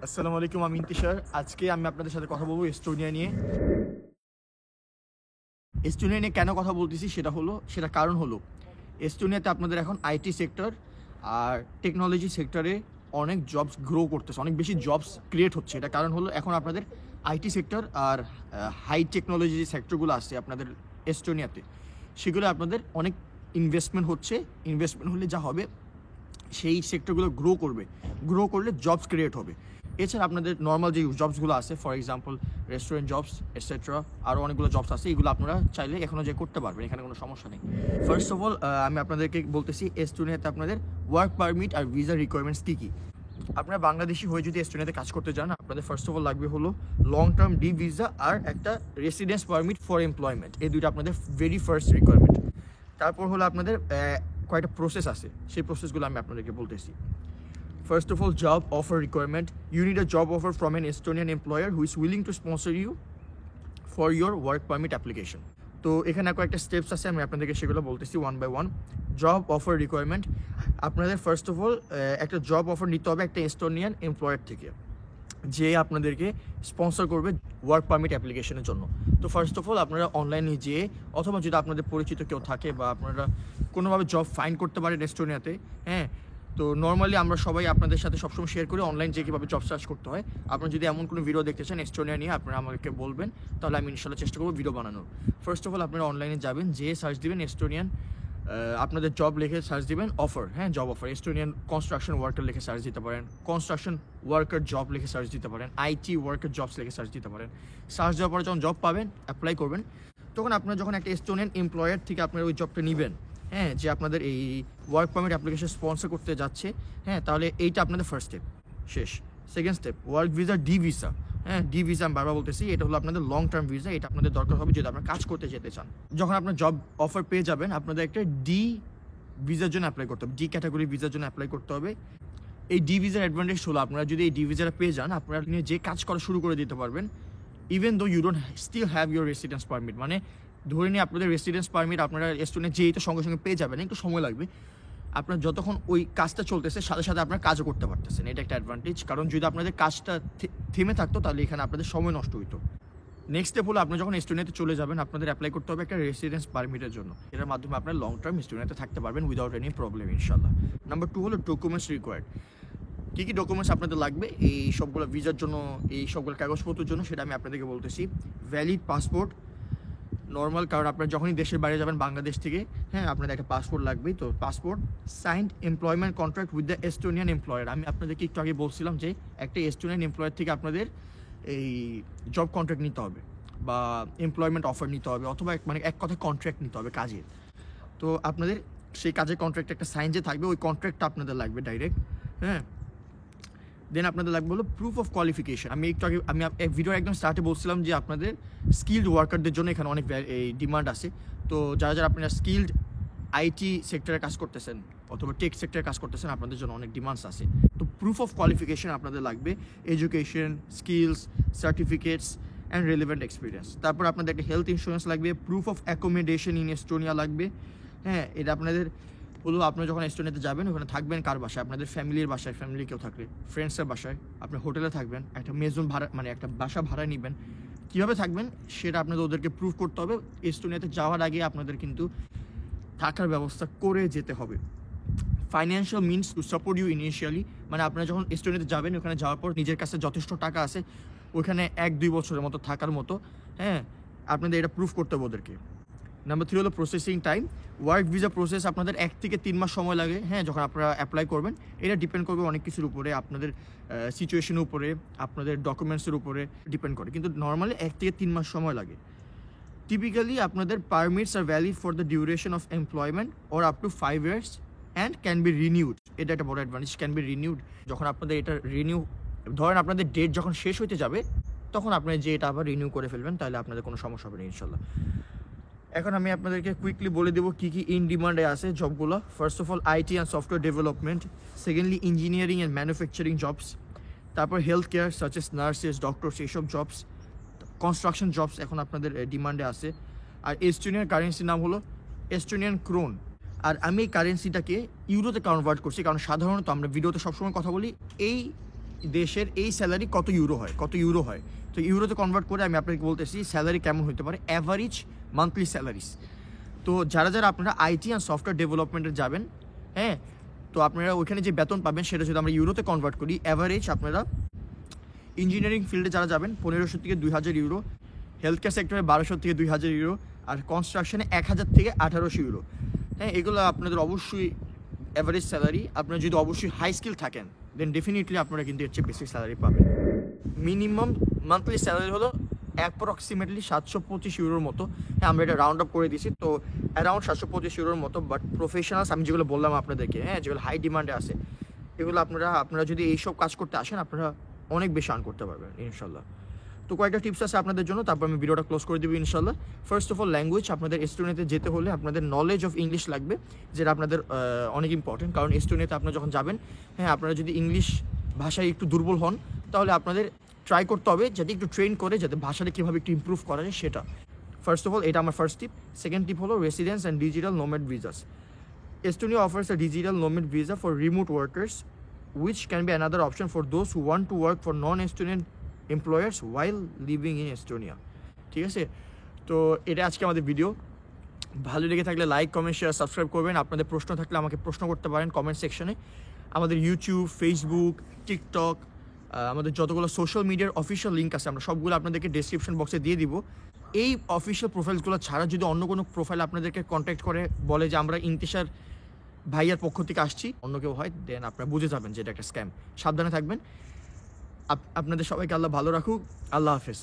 আসসালামু আলাইকুম, আমি ইন্তিশার। আজকে আমি আপনাদের সাথে কথা বলবো এস্তোনিয়া নিয়ে। এস্তোনিয়া নিয়ে কেন কথা বলতেছি সেটা কারণ হলো এস্তোনিয়াতে আপনাদের এখন আইটি সেক্টর আর টেকনোলজি সেক্টরে অনেক জবস গ্রো করতেছে, অনেক বেশি জবস ক্রিয়েট হচ্ছে। এটা কারণ হলো এখন আপনাদের আইটি সেক্টর আর হাই টেকনোলজি যে সেক্টরগুলো আছে আপনাদের এস্তোনিয়াতে, সেগুলো আপনাদের অনেক ইনভেস্টমেন্ট হচ্ছে। ইনভেস্টমেন্ট হলে যা হবে, সেই সেক্টরগুলো গ্রো করলে জবস ক্রিয়েট হবে। এছাড়া আপনাদের নর্মাল যে জবসগুলো আছে, for example restaurant jobs etcetera, আরও অনেকগুলো জবস আছে, এগুলো আপনারা চাইলে এখনও যে করতে পারবেন, এখানে কোনো সমস্যা নেই। ফার্স্ট অফ অল আমি আপনাদেরকে বলতেছি এস্তোনিয়াতে আপনাদের ওয়ার্ক পারমিট আর ভিসা রিকোয়ারমেন্টস কী কী। আপনারা বাংলাদেশি হয়ে যদি এস্তোনিয়াতে কাজ করতে চান, আপনাদের ফার্স্ট অফ অল লাগবে হলো লং টার্ম ডি ভিসা আর একটা রেসিডেন্স পারমিট ফর এমপ্লয়মেন্ট। এই দুইটা আপনাদের ভেরি ফার্স্ট রিকোয়ারমেন্ট। তারপর হলো আপনাদের কয়েকটা প্রসেস আছে, সেই প্রসেসগুলো আমি আপনাদেরকে বলতেছি। First of all, job offer requirement. You need a job offer from an Estonian employer who is willing to sponsor you for your work permit application. তো এখানে কয়েকটা স্টেপস আছে, আমি আপনাদেরকে সেগুলো বলতেছি one by one. Job offer requirement, আপনাদের first of all একটা জব অফার নিতে হবে একটা এস্টোনিয়ান এমপ্লয়ার থেকে, যে আপনাদেরকে স্পন্সর করবে ওয়ার্ক পারমিট অ্যাপ্লিকেশনের জন্য। তো ফার্স্ট অফ অল আপনারা অনলাইনে যেয়ে, অথবা যদি আপনাদের পরিচিত কেউ থাকে বা আপনারা কোনোভাবে জব ফাইন্ড করতে পারেন এস্টোনিয়াতে, হ্যাঁ। তো নর্মালি আমরা সবাই আপনাদের সাথে সবসময় শেয়ার করি অনলাইন যে কীভাবে জব সার্চ করতে হয়। আপনারা যদি এমন কোনো ভিডিও দেখতে চান এস্টোনিয়া নিয়ে, আপনারা আমাকে বলবেন, তাহলে আমি ইনশাল্লাহ চেষ্টা করবো ভিডিও বানানোর। ফার্স্ট অফ অল আপনারা অনলাইনে যাবেন, যে সার্চ দিবেন এস্টোনিয়ান, আপনাদের জব লিখে সার্চ দিবেন অফার, হ্যাঁ, জব অফার। এস্টোনিয়ান কনস্ট্রাকশন ওয়ার্কার লিখে সার্চ দিতে পারেন, কনস্ট্রাকশন ওয়ার্কার জব লিখে সার্চ দিতে পারেন, আইটি ওয়ার্কার জবস লিখে সার্চ দিতে পারেন। সার্চ দেওয়ার পরে যখন জব পাবেন, অ্যাপ্লাই করবেন। তখন আপনারা যখন একটা এস্টোনিয়ান এমপ্লয়ার থেকে আপনারা ওই জবটা নেবেন, হ্যাঁ, যে আপনাদের এই ওয়ার্ক পারমিট অ্যাপ্লিকেশন স্পন্সর করতে যাচ্ছে, হ্যাঁ, তাহলে এইটা আপনাদের ফার্স্ট স্টেপ শেষ। Second step work visa D visa, হ্যাঁ, ডি ভিসা আমি বারবার বলতেছি, এটা হলো আপনাদের লং টার্ম ভিসা। এটা আপনাদের দরকার হবে যদি আপনারা কাজ করতে যেতে চান। যখন আপনার জব অফার পেয়ে যাবেন, আপনাদের একটা ডি ভিসার জন্য অ্যাপ্লাই করতে হবে, ডি ক্যাটাগরি ভিসার জন্য অ্যাপ্লাই করতে হবে। এই ডি ভিসার অ্যাডভান্টেজ হলো আপনারা যদি এই ডি ভিসাটা পেয়ে যান, আপনারা নিয়ে যে কাজ করা শুরু করে দিতে পারবেন, even though you don't still have your residence permit. মানে ধরে নিয়ে আপনাদের রেসিডেন্স পারমিট আপনারা এস্টোনিয়া যেই তো সঙ্গে সঙ্গে পেয়ে যাবেন, একটু সময় লাগবে। আপনার যতক্ষণ ওই কাজটা চলতেছে, সাথে সাথে আপনার কাজও করতে পারতেছেন, এটা একটা অ্যাডভান্টেজ। কারণ যদি আপনাদের কাজটা থেমে থাকতো, তাহলে এখানে আপনাদের সময় নষ্ট হইতো। নেক্সট স্টেপ হলো আপনারা যখন এস্টোনিয়াতে চলে যাবেন, আপনাদের অ্যাপ্লাই করতে হবে একটা রেসিডেন্স পারমিটের জন্য। এটার মাধ্যমে আপনার লং টার্ম এস্টোনিয়াতে থাকতে পারবেন উইদাউট এনি প্রবলেম ইনশাল্লাহ। নাম্বার 2 হলো ডকুমেন্টস রিকোয়ার্ড। কী কী ডকুমেন্টস আপনাদের লাগবে এই সবগুলো ভিসার জন্য, এই সবগুলো কাগজপত্রের জন্য, সেটা আমি আপনাদেরকে বলতেছি। ভ্যালিড পাসপোর্ট, নর্মাল, কারণ আপনারা যখনই দেশের বাইরে যাবেন বাংলাদেশ থেকে, হ্যাঁ, আপনাদের একটা পাসপোর্ট লাগবেই। তো passport, signed employment contract with the Estonian employer. আমি আপনাদেরকে একটু আগে বলছিলাম যে একটা এস্টোনিয়ান এমপ্লয়ার থেকে আপনাদের এই জব কন্ট্রাক্ট নিতে হবে বা এমপ্লয়মেন্ট অফার নিতে হবে, অথবা মানে এক কথায় কন্ট্রাক্ট নিতে হবে কাজের। তো আপনাদের সেই কাজের কন্ট্রাক্ট একটা সাইন যে থাকবে, ওই কন্ট্রাক্টটা আপনাদের লাগবে ডাইরেক্ট, হ্যাঁ। দেন আপনাদের লাগবে হলো প্রুফ অফ কোয়ালিফিকেশন। আমি একটু আগে ভিডিওর একদম স্টার্টে বলছিলাম যে আপনাদের স্কিল্ড ওয়ার্কারদের জন্য এখানে অনেক ডিমান্ড আছে। তো যারা যারা আপনারা স্কিল্ড আইটি সেক্টরে কাজ করতেছেন অথবা টেক সেক্টরে কাজ করতেছেন, আপনাদের জন্য অনেক ডিমান্ডস আছে। তো প্রুফ অফ কোয়ালিফিকেশন আপনাদের লাগবে, education, skills, certificates and relevant experience. তারপর আপনাদের একটা হেলথ ইন্স্যুরেন্স লাগবে, proof of accommodation in Estonia লাগবে, হ্যাঁ। এটা আপনাদের হলো আপনারা যখন এস্টোনিয়াতে যাবেন, ওখানে থাকবেন কার বাসায়, আপনাদের ফ্যামিলির বাসায়, ফ্যামিলি কেউ থাকলে ফ্রেন্ডসের বাসায়, আপনি হোটেলে থাকবেন, একটা মেজুন ভাড়া মানে একটা বাসা ভাড়া নেবেন। কীভাবে থাকবেন সেটা আপনাদের ওদেরকে প্রুভ করতে হবে। এস্টোনিয়াতে যাওয়ার আগে আপনাদের কিন্তু থাকার ব্যবস্থা করে যেতে হবে। Financial means to support you initially, মানে আপনারা যখন এস্টোনিয়াতে যাবেন, ওখানে যাওয়ার পর নিজের কাছে যথেষ্ট টাকা আছে ওইখানে 1-2 বছরের মতো থাকার মতো, হ্যাঁ, আপনাদের এটা প্রুভ করতে হবে ওদেরকে। নাম্বার 3 হলো processing time. Work visa process আপনাদের 1 থেকে 3 মাস সময় লাগে, হ্যাঁ, যখন আপনারা অ্যাপ্লাই করবেন। এটা ডিপেন্ড করবে অনেক কিছুর উপরে, আপনাদের সিচুয়েশনের উপরে, আপনাদের ডকুমেন্টসের উপরে ডিপেন্ড করে, কিন্তু নর্মালি 1 থেকে 3 মাস সময় লাগে। টিপিক্যালি আপনাদের permits are valid for the duration of employment or up to 5 years and can be renewed. এটা একটা বড় অ্যাডভান্টেজ, ক্যান বি রিনিউড। যখন আপনাদের এটা রিনিউ, ধরেন আপনাদের ডেট যখন শেষ হতে যাবে, তখন আপনারা যে এটা আবার রিনিউ করে ফেলবেন, তাহলে আপনাদের কোনো সমস্যা হবে না ইনশাল্লাহ। এখন আমি আপনাদেরকে কুইকলি বলে দেবো কী কী ইন ডিমান্ডে আছে জবগুলো। First of all IT and software development, secondly engineering and manufacturing jobs, তারপর health care such as nurses, doctors, এইসব জবস, কনস্ট্রাকশন জবস এখন আপনাদের ডিমান্ডে আছে। আর এস্টোনিয়ান কারেন্সির নাম হলো এস্টোনিয়ান ক্রোন। আর আমি এই কারেন্সিটাকে ইউরোতে কনভার্ট করছি, কারণ সাধারণত আমরা ভিডিওতে সবসময় কথা বলি এই দেশের এই স্যালারি কত ইউরো হয়। তো ইউরোতে কনভার্ট করে আমি আপনাকে বলতেছি স্যালারি কেমন হতে পারে, অ্যাভারেজ মান্থলি স্যালারিস। তো যারা আপনারা আইটি অ্যান্ড সফটওয়্যার ডেভেলপমেন্টে যাবেন, হ্যাঁ, তো আপনারা ওইখানে যে বেতন পাবেন সেটা যদি আমরা ইউরোতে কনভার্ট করি, অ্যাভারেজ আপনারা ইঞ্জিনিয়ারিং ফিল্ডে যারা যাবেন 1500 থেকে 2000 ইউরো, হেলথ কেয়ার সেক্টরে 1200 থেকে 2000 ইউরো, আর কনস্ট্রাকশনে 1000 থেকে 1800 ইউরো। হ্যাঁ, এগুলো আপনাদের অবশ্যই অ্যাভারেজ স্যালারি। আপনারা যদি অবশ্যই হাই স্কিল থাকেন দেন ডেফিনেটলি আপনারা কিন্তু এর চেয়ে বেশি স্যালারি পাবেন। মিনিমাম মান্থলি স্যালারি হলো অ্যাপ্রক্সিমেটলি 725 ইউরোর মতো। হ্যাঁ, আমরা এটা রাউন্ড আপ করে দিছি, তো অ্যারাউন্ড 725 ইউরোর মতো। বাট প্রফেশনালস আমি যেগুলো বললাম আপনাদেরকে, হ্যাঁ, যেগুলো হাই ডিমান্ডে আছে, এগুলো আপনারা যদি এইসব কাজ করতে আসেন আপনারা অনেক বেশি আর্ন করতে পারবেন ইনশাল্লাহ। তো কয়েকটা টিপস আছে আপনাদের জন্য, তারপর আমি ভিডিওটা ক্লোজ করে দেবো ইনশাল্লাহ। First of all, language. আপনাদের এস্টোনিয়াতে যেতে হলে আপনাদের নলেজ অফ ইংলিশ লাগবে, যেটা আপনাদের অনেক ইম্পর্টেন্ট। কারণ এস্টোনিয়াতে আপনারা যখন যাবেন, হ্যাঁ, আপনারা যদি ইংলিশ ভাষায় একটু দুর্বল হন তাহলে আপনাদের ট্রাই করতে হবে যাতে একটু ট্রেন করে যাতে ভাষাটা কীভাবে একটু ইম্প্রুভ করা যায় সেটা। ফার্স্ট অফ অল এটা আমার ফার্স্ট টিপ। সেকেন্ড টিপ হলো residence and digital nomad visas. Estonia offers a digital nomad visa for remote workers, which can be another option for those who want to work for non-Estonian employers while living in Estonia. ঠিক আছে, তো এটা আজকে আমাদের video. ভালো লেগে থাকলে like, comment, share, subscribe করবেন। আপনাদের প্রশ্ন থাকলে আমাকে প্রশ্ন করতে পারেন কমেন্ট সেকশনে। আমাদের ইউটিউব, ফেসবুক, টিকটক, আমাদের যতগুলো সোশ্যাল মিডিয়ার অফিসিয়াল লিঙ্ক আছে আমরা সবগুলো আপনাদেরকে ডেসক্রিপশন বক্সে দিয়ে দিব। এই অফিসিয়াল প্রোফাইলসগুলো ছাড়া যদি অন্য কোনো প্রোফাইল আপনাদেরকে কন্ট্যাক্ট করে বলে যে আমরা ইন্তিশার ভাইয়ার পক্ষ থেকে আসছি, অন্য কেউ হয়, দেন আপনারা বুঝে যাবেন যে এটা একটা স্ক্যাম। সাবধানে থাকবেন। আপনাদের সবাইকে আল্লাহ ভালো রাখুক। আল্লাহ হাফেজ।